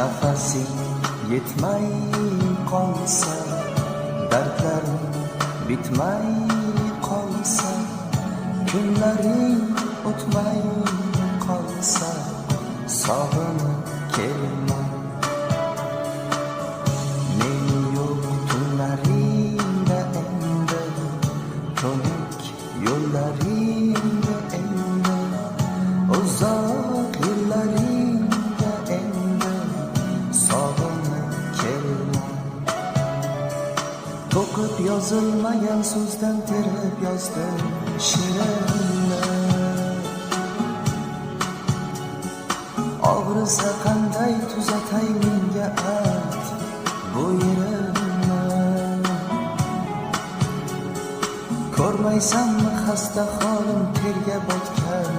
nafasing yetmay qolsa, dardlarim bitmay qolsa, kunlaring o'tmay qolsa, sog'inib kelma. Men yo'q tunlaringda endi, ko'nik yo'llaringda endi, uzoq yillaringda endi, sog'inib kelma. To'qib yozilmagan so'zdan terib yozdim she'rimni. Og'risa qanday tuzatay menga ayt bu yerimni. Ko'rmaysanmi xasta holim terga botgan